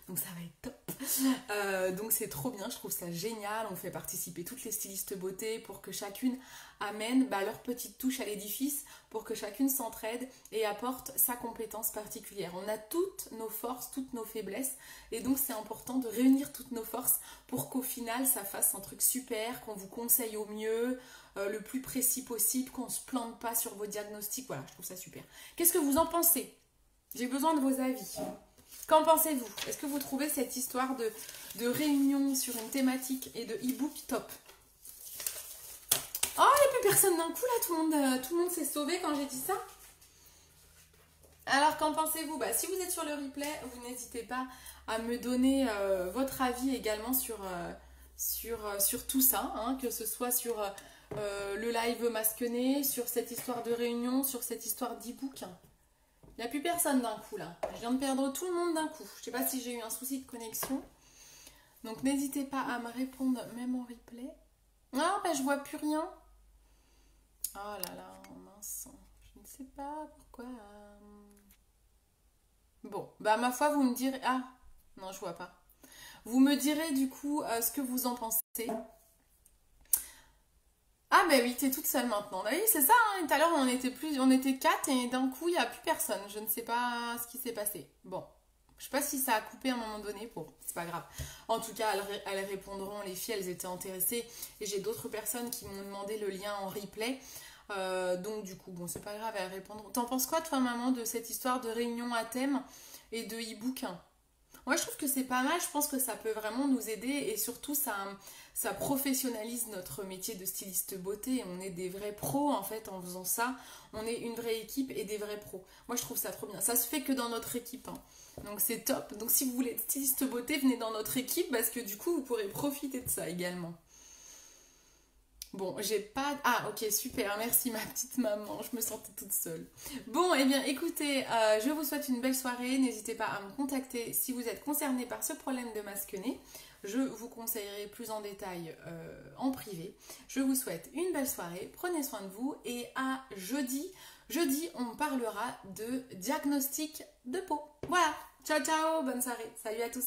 Donc ça va être top. Donc c'est trop bien, je trouve ça génial. On fait participer toutes les stylistes beauté pour que chacune amène leur petite touche à l'édifice, pour que chacune s'entraide et apporte sa compétence particulière. On a toutes nos forces, toutes nos faiblesses, et donc c'est important de réunir toutes nos forces pour qu'au final ça fasse un truc super, qu'on vous conseille au mieux, le plus précis possible, qu'on ne se plante pas sur vos diagnostics. Voilà, je trouve ça super. Qu'est-ce que vous en pensez? J'ai besoin de vos avis. Qu'en pensez-vous? Est-ce que vous trouvez cette histoire de réunion sur une thématique et de e-book top? Oh, il n'y a plus personne d'un coup là, tout le monde s'est sauvé quand j'ai dit ça. Alors, qu'en pensez-vous? Si vous êtes sur le replay, vous n'hésitez pas à me donner votre avis également sur tout ça, hein, que ce soit sur le live masquené, sur cette histoire de réunion, sur cette histoire d'e-book. Il n'y a plus personne d'un coup là. Je viens de perdre tout le monde d'un coup. Je ne sais pas si j'ai eu un souci de connexion. Donc n'hésitez pas à me répondre même en replay. Ah, je vois plus rien. Oh là là, mince. Je ne sais pas pourquoi. Bon, ma foi, vous me direz... Ah, non, je vois pas. Vous me direz du coup ce que vous en pensez. Ah oui, t'es toute seule maintenant. Oui, c'est ça, hein. Tout à l'heure on était 4 et d'un coup il n'y a plus personne. Je ne sais pas ce qui s'est passé. Bon, je sais pas si ça a coupé à un moment donné. Bon, c'est pas grave. En tout cas, elles répondront, les filles, elles étaient intéressées. Et j'ai d'autres personnes qui m'ont demandé le lien en replay. Donc du coup, bon, c'est pas grave, elles répondront. T'en penses quoi toi, maman, de cette histoire de réunion à thème et de e-book? Moi, je trouve que c'est pas mal. Je pense que ça peut vraiment nous aider et surtout, ça professionnalise notre métier de styliste beauté. On est des vrais pros, en fait, en faisant ça. On est une vraie équipe et des vrais pros. Moi, je trouve ça trop bien. Ça se fait que dans notre équipe, hein. Donc, c'est top. Donc, si vous voulez être styliste beauté, venez dans notre équipe parce que du coup, vous pourrez profiter de ça également. Bon, j'ai pas... Ah, ok, super, merci ma petite maman, je me sentais toute seule. Bon, eh bien, écoutez, je vous souhaite une belle soirée. N'hésitez pas à me contacter si vous êtes concerné par ce problème de masque-nez. Je vous conseillerai plus en détail en privé. Je vous souhaite une belle soirée, prenez soin de vous et à jeudi. Jeudi, on parlera de diagnostic de peau. Voilà, ciao ciao, bonne soirée, salut à tous.